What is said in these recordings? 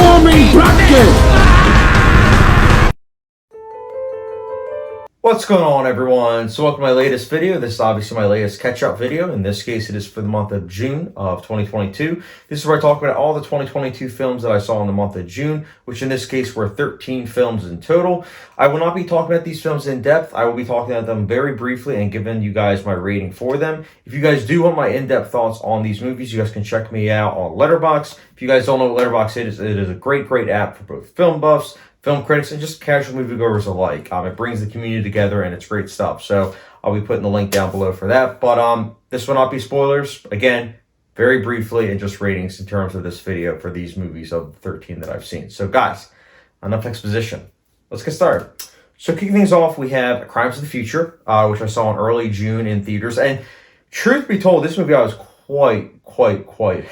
Transforming bracket! What's going on, everyone? So welcome to my latest video. This is obviously my latest catch-up video. In this case, it is for the month of June of 2022. This is where I talk about all the 2022 films that I saw in the month of June, which in this case were 13 films in total. I will not be talking about these films in depth. I will be talking about them very briefly and giving you guys my rating for them. If you guys do want my in-depth thoughts on these movies, you guys can check me out on Letterboxd. If you guys don't know what Letterboxd is, it is a great app for both film buffs, film critics, and just casual moviegoers alike. It brings the community together, and it's great stuff. So I'll be putting the link down below for that. But this will not be spoilers. Again, very briefly, and just ratings in terms of this video for these movies of 13 that I've seen. So guys, enough exposition. Let's get started. So kicking things off, we have Crimes of the Future, which I saw in early June in theaters. And truth be told, this movie I was quite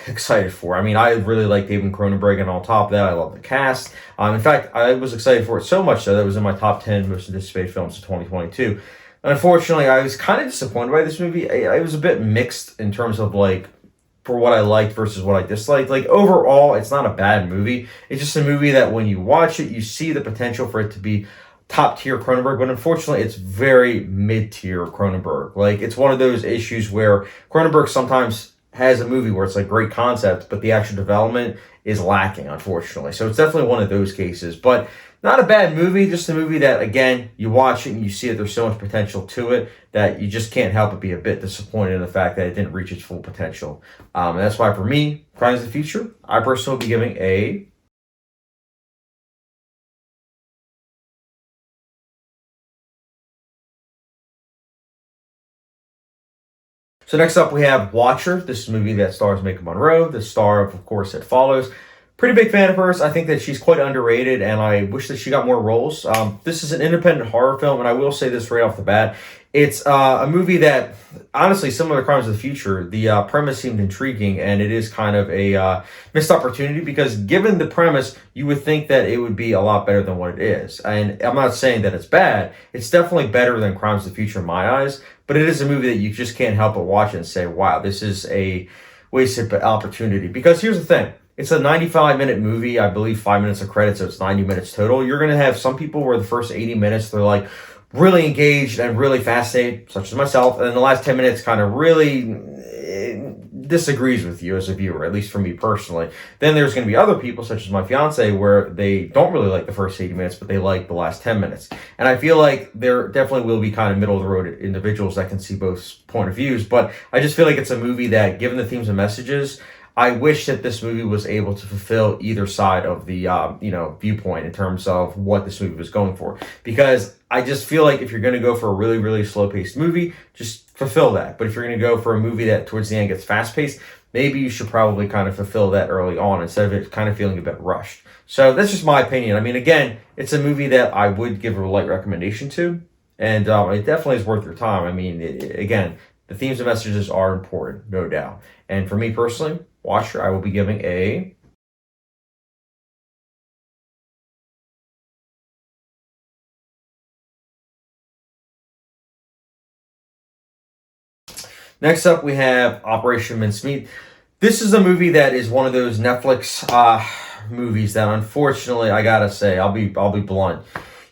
excited for. I mean, I really like David Cronenberg, and on top of that, I love the cast. In fact, I was excited for it so much so that it was in my top 10 most anticipated films of 2022. And unfortunately, I was kind of disappointed by this movie. I was a bit mixed in terms of for what I liked versus what I disliked. Overall, it's not a bad movie. It's just a movie that when you watch it, you see the potential for it to be top tier Cronenberg, but unfortunately it's very mid tier Cronenberg. It's one of those issues where Cronenberg sometimes has a movie where it's great concept, but the actual development is lacking, unfortunately. So it's definitely one of those cases, but not a bad movie, just a movie that, again, you watch it and you see that there's so much potential to it that you just can't help but be a bit disappointed in the fact that it didn't reach its full potential. And that's why for me, Crimes of the Future, I personally will be giving a So next up, we have Watcher. This is a movie that stars Maika Monroe, the star of course, It Follows. Pretty big fan of hers. I think that she's quite underrated, and I wish that she got more roles. This is an independent horror film, and I will say this right off the bat. It's a movie that, honestly, similar to Crimes of the Future, the premise seemed intriguing, and it is kind of a missed opportunity because given the premise, you would think that it would be a lot better than what it is. And I'm not saying that it's bad. It's definitely better than Crimes of the Future in my eyes, but it is a movie that you just can't help but watch and say, wow, this is a wasted opportunity. Because here's the thing. It's a 95-minute movie. I believe 5 minutes of credits, so it's 90 minutes total. You're going to have some people where the first 80 minutes, they're really engaged and really fascinated, such as myself. And then the last 10 minutes kind of really disagrees with you as a viewer, at least for me personally. Then there's going to be other people, such as my fiance, where they don't really like the first 80 minutes, but they like the last 10 minutes. And I feel like there definitely will be kind of middle-of-the-road individuals that can see both point of views. But I just feel like it's a movie that, given the themes and messages, I wish that this movie was able to fulfill either side of the viewpoint in terms of what this movie was going for. Because I just feel like if you're going to go for a really slow-paced movie, just fulfill that. But if you're going to go for a movie that towards the end gets fast-paced, maybe you should probably kind of fulfill that early on instead of it kind of feeling a bit rushed. So that's just my opinion. I mean, again, it's a movie that I would give a light recommendation to, and it definitely is worth your time. I mean, again, the themes and messages are important, no doubt. And for me personally, Watcher, I will be giving a Next up, we have Operation Mincemeat. This is a movie that is one of those Netflix movies that, unfortunately, I gotta say, I'll be blunt.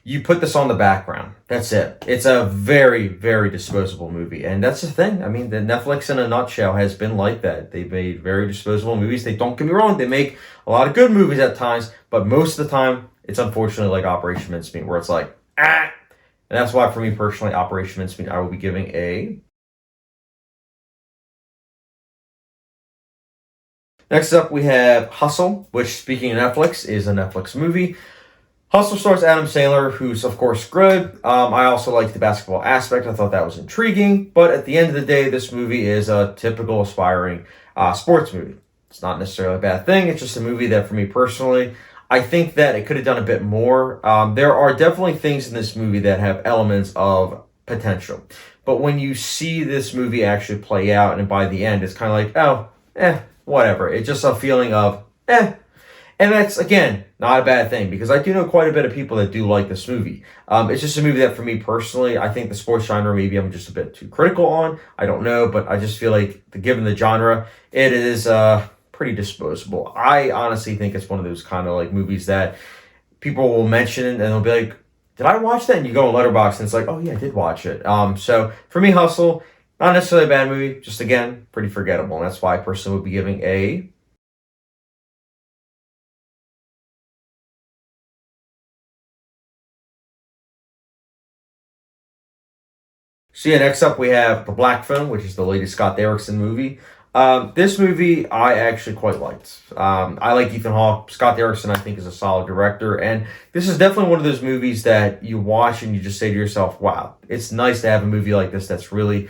You put this on the background. That's it. It's a very disposable movie. And that's the thing. I mean, the Netflix in a nutshell has been like that. They've made very disposable movies. They don't get me wrong. They make a lot of good movies at times. But most of the time, it's unfortunately like Operation Mincemeat, where it's like, ah. And that's why, for me personally, Operation Mincemeat, I will be giving a Next up, we have Hustle, which, speaking of Netflix, is a Netflix movie. Hustle stars Adam Sandler, who's, of course, good. I also liked the basketball aspect. I thought that was intriguing. But at the end of the day, this movie is a typical aspiring sports movie. It's not necessarily a bad thing. It's just a movie that, for me personally, I think that it could have done a bit more. There are definitely things in this movie that have elements of potential. But when you see this movie actually play out, and by the end, it's kind of like, whatever. It's just a feeling of, And that's, again, not a bad thing, because I do know quite a bit of people that do like this movie. It's just a movie that, for me personally, I think the sports genre, maybe I'm just a bit too critical on. I don't know, but I just feel like, given the genre, it is pretty disposable. I honestly think it's one of those kind of like movies that people will mention and they'll be like, "Did I watch that?" And you go on Letterboxd and it's like, "Oh yeah, I did watch it." So for me, Hustle, not necessarily a bad movie, just again pretty forgettable, and that's why I personally would be giving a. So yeah, next up we have The Black Phone, which is the latest Scott Derrickson movie. This movie I actually quite liked. I like Ethan Hawke. Scott Derrickson I think is a solid director, and this is definitely one of those movies that you watch and you just say to yourself, "Wow, it's nice to have a movie like this that's really,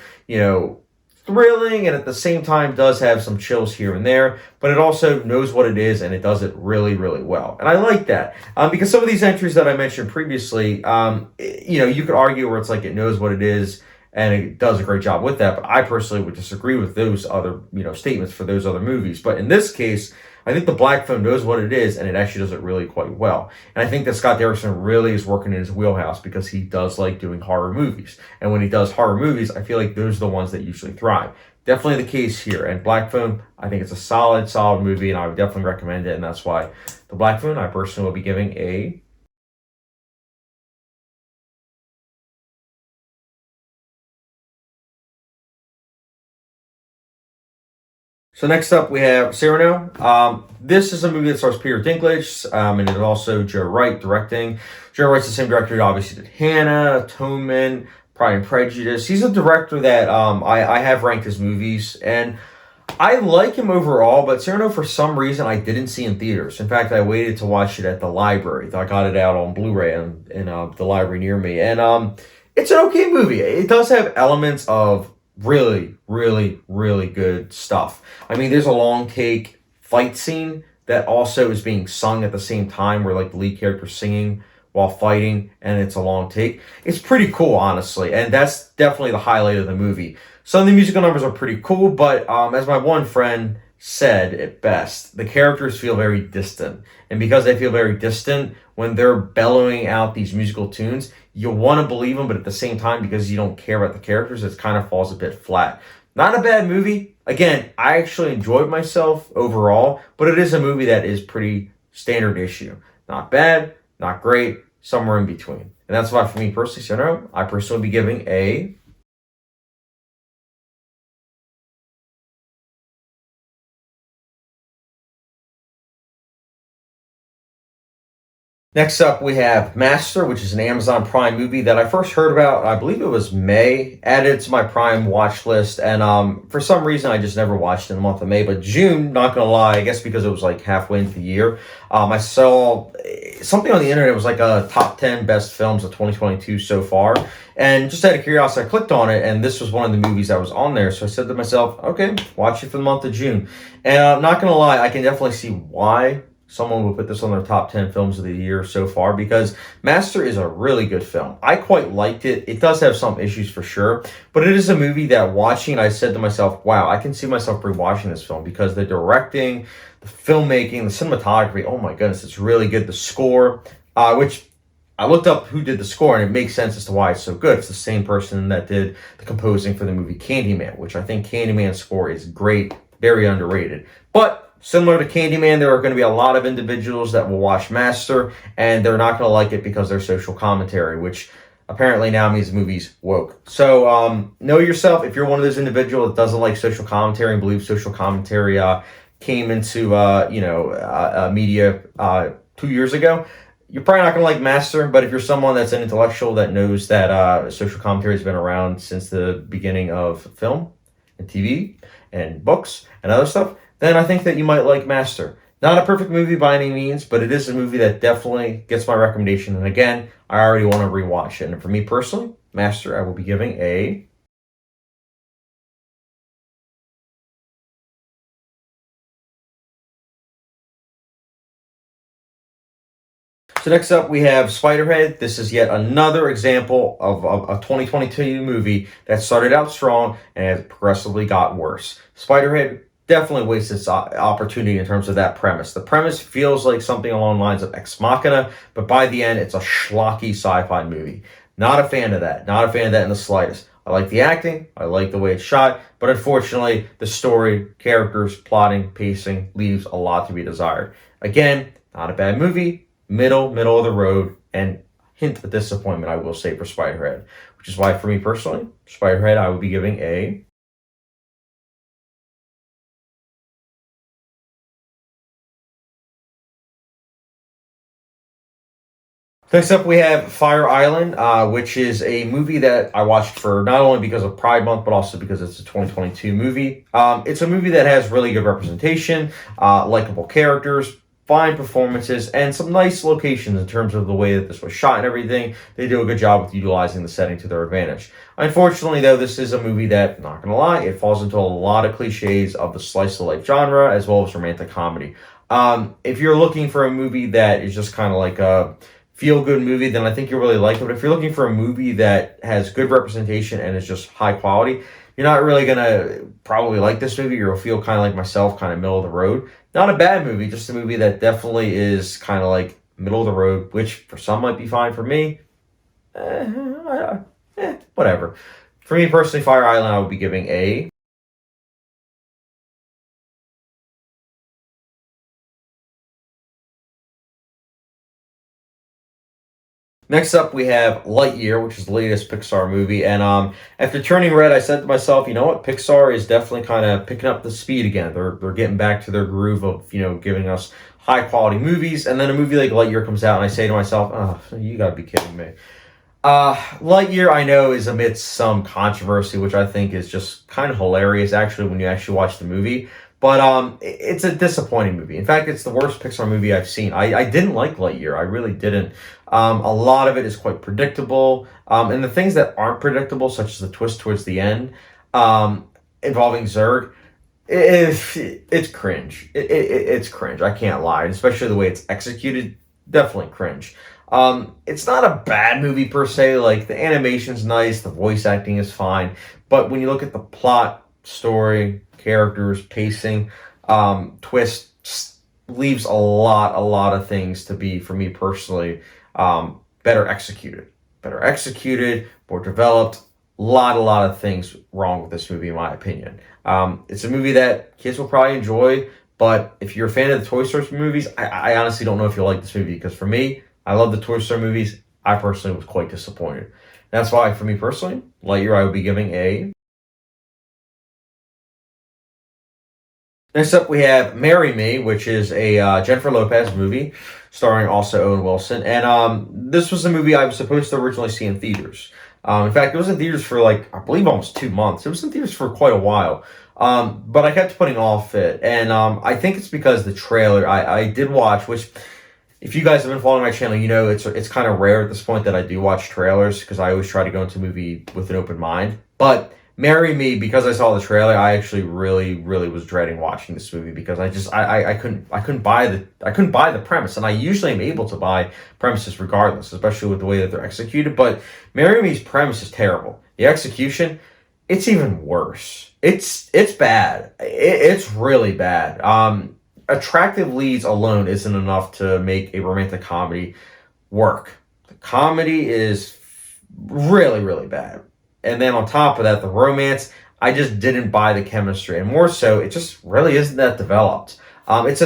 thrilling and at the same time does have some chills here and there, but it also knows what it is and it does it really, really well." And I like that because some of these entries that I mentioned previously, you could argue where it's like it knows what it is and it does a great job with that. But I personally would disagree with those other, statements for those other movies. But in this case, I think The Black Phone knows what it is, and it actually does it really quite well. And I think that Scott Derrickson really is working in his wheelhouse because he does like doing horror movies. And when he does horror movies, I feel like those are the ones that usually thrive. Definitely the case here. And Black Phone, I think it's a solid, solid movie, and I would definitely recommend it. And that's why The Black Phone, I personally will be giving a. So next up we have Cyrano. This is a movie that stars Peter Dinklage, and it's also Joe Wright directing. Joe Wright's the same director who obviously did Hannah, Atonement, Pride and Prejudice. He's a director that I have ranked his movies, and I like him overall, but Cyrano, for some reason, I didn't see in theaters. In fact, I waited to watch it at the library. I got it out on Blu-ray in the library near me, and it's an okay movie. It does have elements of really, really, really good stuff. I mean, there's a long take fight scene that also is being sung at the same time, where like the lead character's singing while fighting, and it's a long take. It's pretty cool, honestly, and that's definitely the highlight of the movie. Some of the musical numbers are pretty cool, but as my one friend said it best, the characters feel very distant. And because they feel very distant, when they're bellowing out these musical tunes, you want to believe them, but at the same time, because you don't care about the characters, it kind of falls a bit flat. Not a bad movie. Again, I actually enjoyed myself overall, but it is a movie that is pretty standard issue. Not bad, not great, somewhere in between. And that's why for me personally, I personally would be giving a. Next up, we have Master, which is an Amazon Prime movie that I first heard about, I believe it was May, added to my Prime watch list, and for some reason I just never watched it in the month of May, but June, not gonna lie, I guess because it was like halfway into the year, I saw something on the internet. It was like a top 10 best films of 2022 so far, and just out of curiosity, I clicked on it, and this was one of the movies that was on there, so I said to myself, okay, watch it for the month of June, and I'm not gonna lie, I can definitely see why someone would put this on their top 10 films of the year so far, because Master is a really good film. I quite liked it. It does have some issues for sure, but it is a movie that watching, I said to myself, wow, I can see myself rewatching this film because the directing, the filmmaking, the cinematography, oh my goodness, it's really good. The score, which I looked up who did the score, and it makes sense as to why it's so good. It's the same person that did the composing for the movie Candyman, which I think Candyman's score is great, very underrated. But similar to Candyman, there are going to be a lot of individuals that will watch Master, and they're not going to like it because there's social commentary, which apparently now means the movie's woke. So know yourself. If you're one of those individuals that doesn't like social commentary and believes social commentary came into media 2 years ago, you're probably not going to like Master. But if you're someone that's an intellectual that knows that social commentary has been around since the beginning of film and TV and books and other stuff, then I think that you might like Master. Not a perfect movie by any means, but it is a movie that definitely gets my recommendation. And again, I already want to rewatch it. And for me personally, Master, I will be giving a. So next up, we have Spiderhead. This is yet another example of a 2022 movie that started out strong and has progressively got worse. Spiderhead definitely wastes its opportunity in terms of that premise. The premise feels like something along the lines of Ex Machina, but by the end, it's a schlocky sci-fi movie. Not a fan of that. Not a fan of that in the slightest. I like the acting, I like the way it's shot, but unfortunately, the story, characters, plotting, pacing leaves a lot to be desired. Again, not a bad movie, middle of the road, and hint of disappointment, I will say, for Spiderhead, which is why, for me personally, Spiderhead, I would be giving a. Next up, we have Fire Island, which is a movie that I watched for not only because of Pride Month, but also because it's a 2022 movie. It's a movie that has really good representation, likable characters, fine performances, and some nice locations in terms of the way that this was shot and everything. They do a good job with utilizing the setting to their advantage. Unfortunately, though, this is a movie that, not gonna lie, it falls into a lot of cliches of the slice of life genre as well as romantic comedy. If you're looking for a movie that is just kind of like a feel-good movie, then I think you'll really like it. But if you're looking for a movie that has good representation and is just high quality, you're not really gonna probably like this movie. You'll feel kind of like myself, kind of middle of the road. Not a bad movie, just a movie that definitely is kind of like middle of the road, which for some might be fine. For me, whatever. For me personally, Fire Island, I would be giving a. Next up, we have Lightyear, which is the latest Pixar movie. And after turning red, I said to myself, you know what? Pixar is definitely kind of picking up the speed again. They're getting back to their groove of, giving us high quality movies. And then a movie like Lightyear comes out, and I say to myself, oh, you gotta be kidding me. Lightyear, I know, is amidst some controversy, which I think is just kind of hilarious, actually, when you actually watch the movie. But it's a disappointing movie. In fact, it's the worst Pixar movie I've seen. I didn't like Lightyear. I really didn't. A lot of it is quite predictable. And the things that aren't predictable, such as the twist towards the end, involving Zurg, it's cringe. It's cringe. I can't lie. Especially the way it's executed, definitely cringe. It's not a bad movie per se. Like, the animation's nice, the voice acting is fine. But when you look at the plot, story, characters, pacing, twist, leaves a lot of things to be, for me personally, better executed. Better executed, more developed. A lot of things wrong with this movie, in my opinion. It's a movie that kids will probably enjoy, but if you're a fan of the Toy Story movies, I honestly don't know if you'll like this movie, because for me, I love the Toy Story movies. I personally was quite disappointed. That's why, for me personally, Lightyear, I would be giving a. Next up, we have Marry Me, which is a Jennifer Lopez movie starring also Owen Wilson. And this was a movie I was supposed to originally see in theaters. In fact, it was in theaters for I believe almost 2 months. It was in theaters for quite a while. But I kept putting off it. And I think it's because the trailer I did watch, which, if you guys have been following my channel, you know it's kind of rare at this point that I do watch trailers, because I always try to go into a movie with an open mind. But Marry Me, because I saw the trailer, I actually really was dreading watching this movie, because I couldn't buy the premise, and I usually am able to buy premises regardless, especially with the way that they're executed. But Marry Me's premise is terrible. The execution, it's even worse. It's bad. It's really bad. Attractive leads alone isn't enough to make a romantic comedy work. The comedy is really bad. And then on top of that, the romance, I just didn't buy the chemistry. And more so, it just really isn't that developed. It's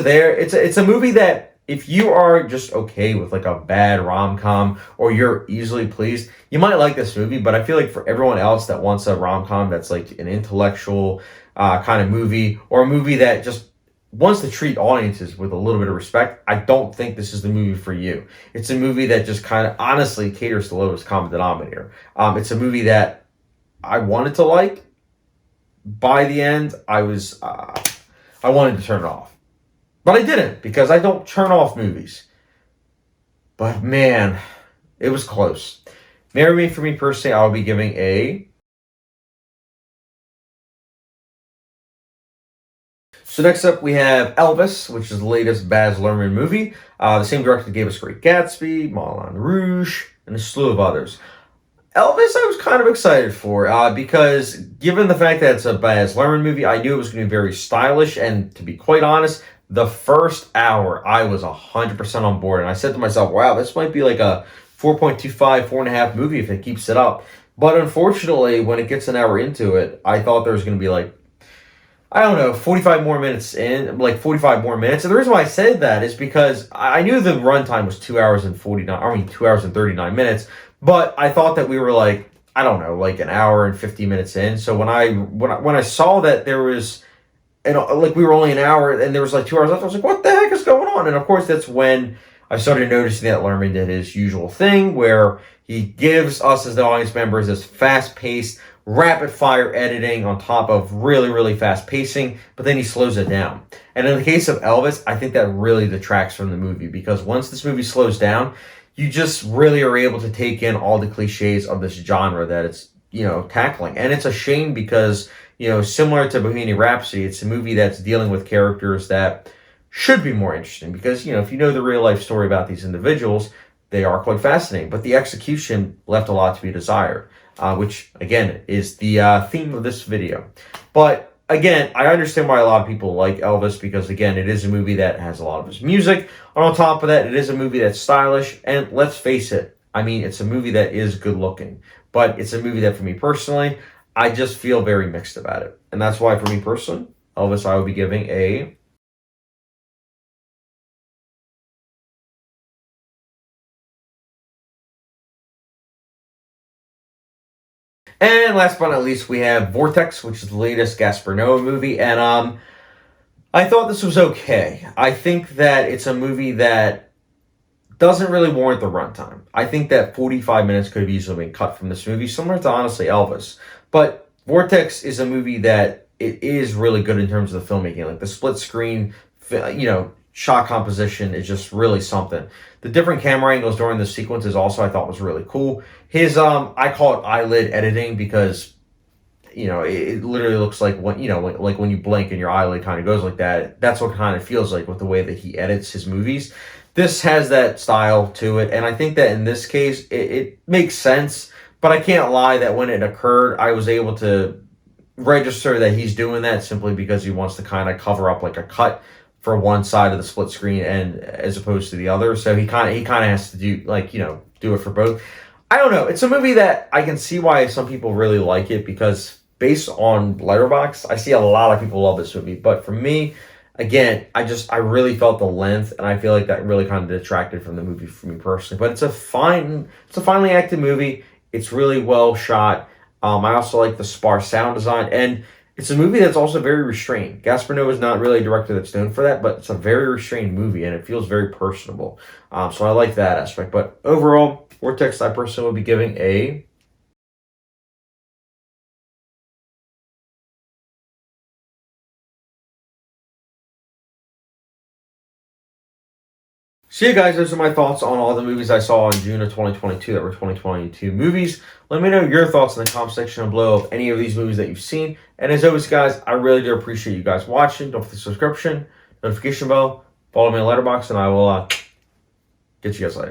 a movie that, if you are just okay with like a bad rom-com, or you're easily pleased, you might like this movie. But I feel like for everyone else that wants a rom-com that's like an intellectual kind of movie, or a movie that just wants to treat audiences with a little bit of respect, I don't think this is the movie for you. It's a movie that just kind of honestly caters to the lowest common denominator. It's a movie that I wanted to like. By the end, I wanted to turn it off. But I didn't, because I don't turn off movies. But man, it was close. Marry Me, for me personally, I'll be giving a. So next up, we have Elvis, which is the latest Baz Luhrmann movie. The same director that gave us Great Gatsby, Moulin Rouge, and a slew of others. Elvis, I was kind of excited for, because given the fact that it's a Baz Luhrmann movie, I knew it was going to be very stylish. And to be quite honest, the first hour, I was 100% on board. And I said to myself, wow, this might be like a 4.25, 4.5 movie if it keeps it up. But unfortunately, when it gets an hour into it, I thought there was going to be like, I don't know, 45 more minutes in, like 45 more minutes. And the reason why I said that is because I knew the runtime was 2 hours and 49, I mean, 2 hours and 39 minutes, but I thought that we were like, I don't know, like an hour and 50 minutes in. So when I saw that there was, and like we were only an hour and there was like 2 hours left, I was like, what the heck is going on? And of course, that's when I started noticing that Lerman did his usual thing where he gives us as the audience members this fast-paced, rapid-fire editing on top of really, really fast pacing, but then he slows it down. And in the case of Elvis, I think that really detracts from the movie because once this movie slows down, you just really are able to take in all the cliches of this genre that it's, tackling. And it's a shame because, similar to Bohemian Rhapsody, it's a movie that's dealing with characters that should be more interesting because, if you know the real life story about these individuals, they are quite fascinating. But the execution left a lot to be desired, which, again, is the theme of this video. But, again, I understand why a lot of people like Elvis because, again, it is a movie that has a lot of his music. And on top of that, it is a movie that's stylish. And let's face it, I mean, it's a movie that is good looking. But it's a movie that, for me personally, I just feel very mixed about it. And that's why, for me personally, Elvis, I would be giving a... And last but not least, we have Vortex, which is the latest Gaspar Noé movie. And I thought this was okay. I think that it's a movie that doesn't really warrant the runtime. I think that 45 minutes could have easily been cut from this movie, similar to, honestly, Elvis. But Vortex is a movie that it is really good in terms of the filmmaking. Like the split screen, shot composition is just really something. The different camera angles during the sequences also I thought was really cool. His I call it eyelid editing because it literally looks like like when you blink and your eyelid kind of goes like that. That's what it kind of feels like with the way that he edits his movies. This has that style to it, and I think that in this case it makes sense. But I can't lie that when it occurred, I was able to register that he's doing that simply because he wants to kind of cover up like a cut for one side of the split screen and as opposed to the other. So he kind of has to do do it for both. I don't know. It's a movie that I can see why some people really like it because based on Letterboxd, I see a lot of people love this movie. But for me, again, I really felt the length and I feel like that really kind of detracted from the movie for me personally. But it's a finely acted movie. It's really well shot. I also like the sparse sound design, and it's a movie that's also very restrained. Gaspar Noé is not really a director that's known for that, but it's a very restrained movie, and it feels very personable. So I like that aspect. But overall, Vortex, I personally would be giving a... So yeah, guys, those are my thoughts on all the movies I saw in June of 2022 that were 2022 movies. Let me know your thoughts in the comment section below of any of these movies that you've seen. And as always, guys, I really do appreciate you guys watching. Don't forget the subscription, notification bell, follow me on Letterboxd, and I will get you guys later.